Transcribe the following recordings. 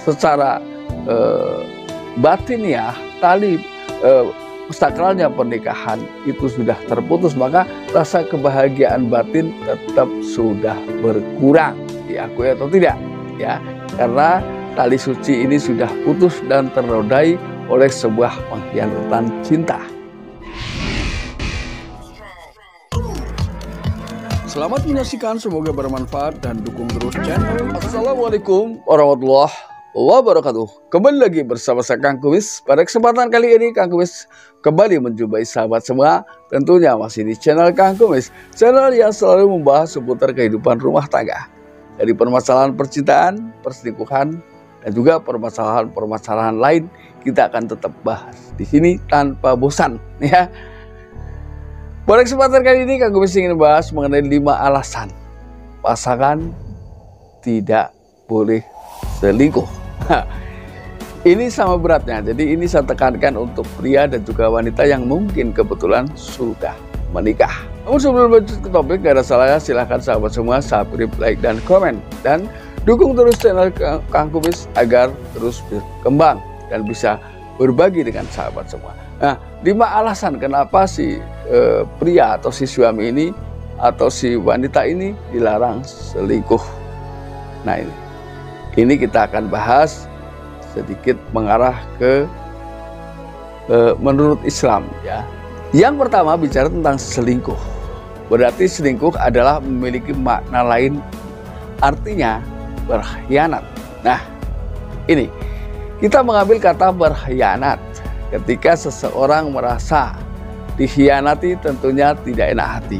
secara batiniah tali sakralnya pernikahan itu sudah terputus, maka rasa kebahagiaan batin tetap sudah berkurang, diakui atau tidak ya, karena tali suci ini sudah putus dan ternodai oleh sebuah pengkhianatan cinta. Selamat menyaksikan, semoga bermanfaat dan dukung terus channel. Assalamualaikum warahmatullahi wabarakatuh. Kembali lagi bersama saya Kang Kumis. Pada kesempatan kali ini Kang Kumis kembali menjumpai sahabat semua, tentunya masih di channel Kang Kumis, channel yang selalu membahas seputar kehidupan rumah tangga, dari permasalahan percintaan, perselingkuhan, dan juga permasalahan-permasalahan lain kita akan tetap bahas di sini tanpa bosan ya. Pada kesempatan kali ini Kang Kumis ingin bahas mengenai 5 alasan pasangan tidak boleh selingkuh. Ini sama beratnya, jadi ini saya tekankan untuk pria dan juga wanita yang mungkin kebetulan sudah menikah. Namun sebelum lanjut ke topik, gak ada salahnya silahkan sahabat semua subscribe, like, dan komen, dan dukung terus channel Kang Kumis agar terus berkembang dan bisa berbagi dengan sahabat semua. Nah, 5 alasan kenapa si pria atau si suami ini atau si wanita ini dilarang selingkuh. Nah, ini kita akan bahas sedikit mengarah ke menurut Islam ya. Yang pertama bicara tentang selingkuh. Berarti selingkuh adalah memiliki makna lain, artinya berkhianat. Nah, ini kita mengambil kata berkhianat ketika seseorang merasa dikhianati, tentunya tidak enak hati.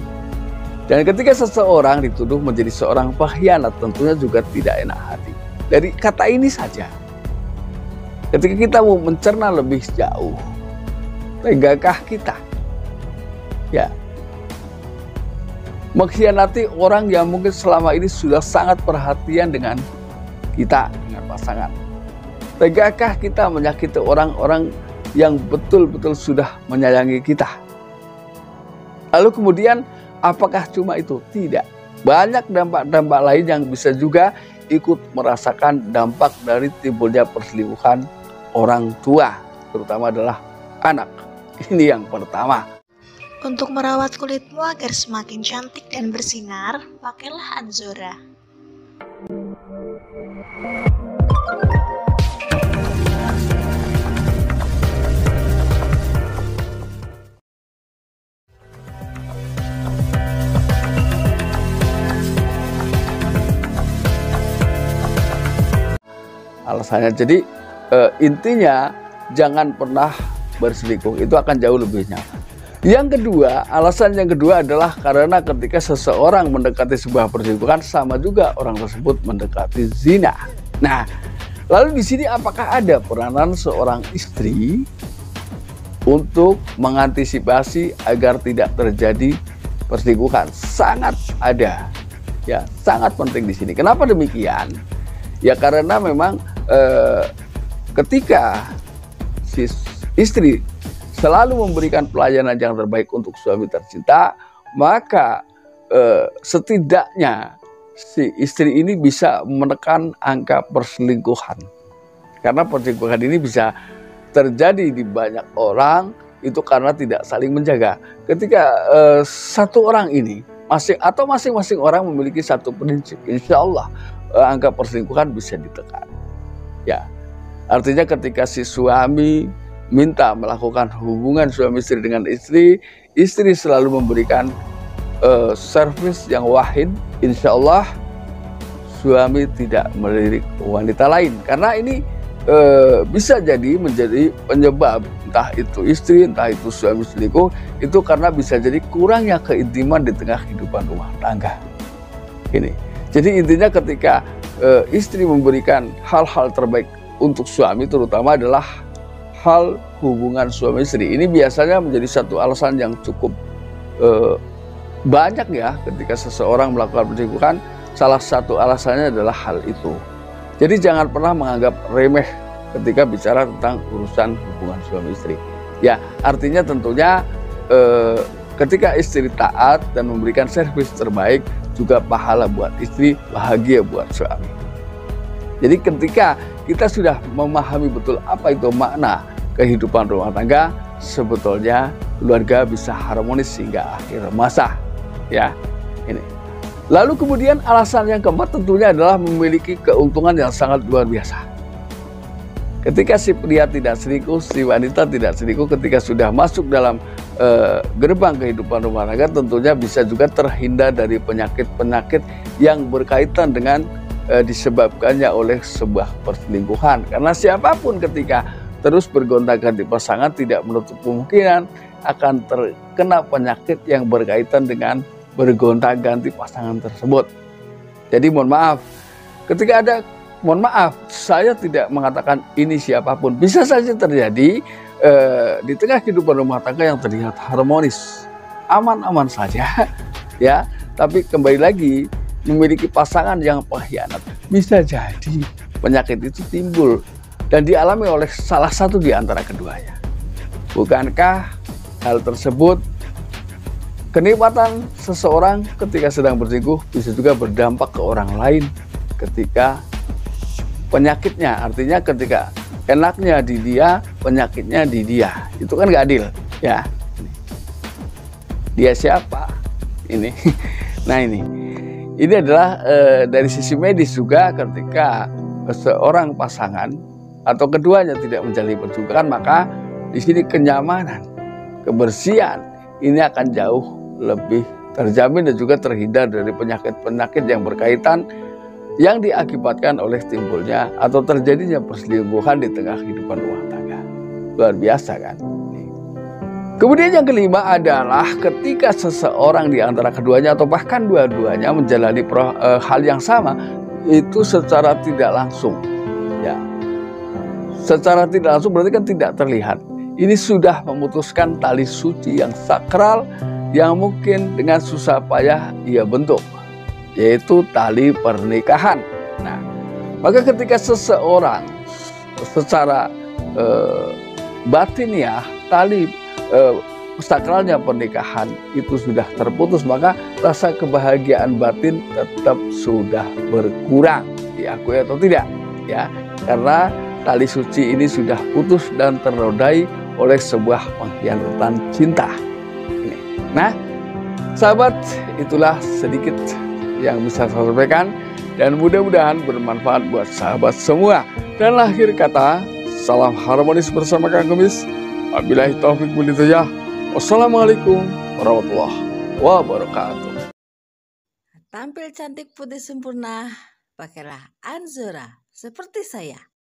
Dan ketika seseorang dituduh menjadi seorang pengkhianat, tentunya juga tidak enak hati. Dari kata ini saja, ketika kita mau mencerna lebih jauh, tegakah kita ya mengkhianati orang yang mungkin selama ini sudah sangat perhatian dengan kita, dengan pasangan? Tegakah kita menyakiti orang-orang yang betul-betul sudah menyayangi kita? Lalu kemudian apakah cuma itu? Tidak. Banyak dampak-dampak lain yang bisa juga ikut merasakan dampak dari timbulnya perselingkuhan orang tua, terutama adalah anak. Ini yang pertama. Untuk merawat kulitmu agar semakin cantik dan bersinar, pakailah Anzora. Alasannya, jadi intinya jangan pernah berselingkuh, itu akan jauh lebih nyaman. Yang kedua, alasan yang kedua adalah karena ketika seseorang mendekati sebuah perselingkuhan, sama juga orang tersebut mendekati zina. Nah, lalu di sini apakah ada peranan seorang istri untuk mengantisipasi agar tidak terjadi perselingkuhan? Sangat ada, ya, sangat penting di sini. Kenapa demikian? Ya karena memang ketika si istri selalu memberikan pelayanan yang terbaik untuk suami tercinta, maka setidaknya si istri ini bisa menekan angka perselingkuhan. Karena perselingkuhan ini bisa terjadi di banyak orang itu karena tidak saling menjaga. Ketika satu orang ini masing-masing orang memiliki satu prinsip, insya Allah angka perselingkuhan bisa ditekan. Ya, artinya ketika si suami minta melakukan hubungan suami istri dengan istri, istri selalu memberikan servis yang wahid, insya Allah suami tidak melirik wanita lain. Karena ini bisa jadi menjadi penyebab, entah itu istri, entah itu suami selingkuh, itu karena bisa jadi kurangnya keintiman di tengah kehidupan rumah tangga. Ini. Jadi intinya ketika istri memberikan hal-hal terbaik untuk suami, terutama adalah hal hubungan suami istri. Ini biasanya menjadi satu alasan yang cukup banyak ya ketika seseorang melakukan perselingkuhan. Salah satu alasannya adalah hal itu. Jadi jangan pernah menganggap remeh ketika bicara tentang urusan hubungan suami istri. Ya, artinya tentunya ketika istri taat dan memberikan servis terbaik, juga pahala buat istri, bahagia buat suami. Jadi ketika kita sudah memahami betul apa itu makna kehidupan rumah tangga, sebetulnya keluarga bisa harmonis hingga akhir masa. Ya, ini. Lalu kemudian alasan yang keempat tentunya adalah memiliki keuntungan yang sangat luar biasa. Ketika si pria tidak selingkuh, si wanita tidak selingkuh, ketika sudah masuk dalam gerbang kehidupan rumah tangga, tentunya bisa juga terhindar dari penyakit-penyakit yang berkaitan dengan disebabkannya oleh sebuah perselingkuhan. Karena siapapun ketika terus bergonta-ganti pasangan tidak menutup kemungkinan akan terkena penyakit yang berkaitan dengan bergonta-ganti pasangan tersebut. Jadi mohon maaf, mohon maaf, saya tidak mengatakan ini siapapun. Bisa saja terjadi di tengah kehidupan rumah tangga yang terlihat harmonis, aman-aman saja, ya. Tapi kembali lagi, memiliki pasangan yang pengkhianat, bisa jadi penyakit itu timbul dan dialami oleh salah satu di antara keduanya. Bukankah hal tersebut, kenikmatan seseorang ketika sedang berselingkuh bisa juga berdampak ke orang lain ketika penyakitnya, artinya ketika enaknya di dia, penyakitnya di dia. Itu kan gak adil, ya. Dia siapa? Ini. Nah ini adalah dari sisi medis juga, ketika seorang pasangan atau keduanya tidak menjalin perjumpaan, maka di sini kenyamanan, kebersihan ini akan jauh lebih terjamin dan juga terhindar dari penyakit-penyakit yang berkaitan yang diakibatkan oleh timbulnya atau terjadinya perselingkuhan di tengah kehidupan rumah tangga. Luar biasa kan? Kemudian yang kelima adalah ketika seseorang di antara keduanya atau bahkan dua-duanya menjalani hal yang sama, itu secara tidak langsung, ya. Secara tidak langsung berarti kan tidak terlihat. Ini sudah memutuskan tali suci yang sakral yang mungkin dengan susah payah ia bentuk, yaitu tali pernikahan. Nah, maka ketika seseorang secara batiniah tali sakralnya pernikahan itu sudah terputus, maka rasa kebahagiaan batin tetap sudah berkurang, diakui atau tidak, ya, karena tali suci ini sudah putus dan ternodai oleh sebuah pengkhianatan cinta. Nah, sahabat, itulah sedikit yang bisa saya sampaikan dan mudah-mudahan bermanfaat buat sahabat semua. Dan akhir kata, salam harmonis bersama Kang Kumis. Wabillahi taufik wal hidayah. Wassalamualaikum warahmatullahi wabarakatuh. Tampil cantik putih sempurna, pakailah Anzura seperti saya.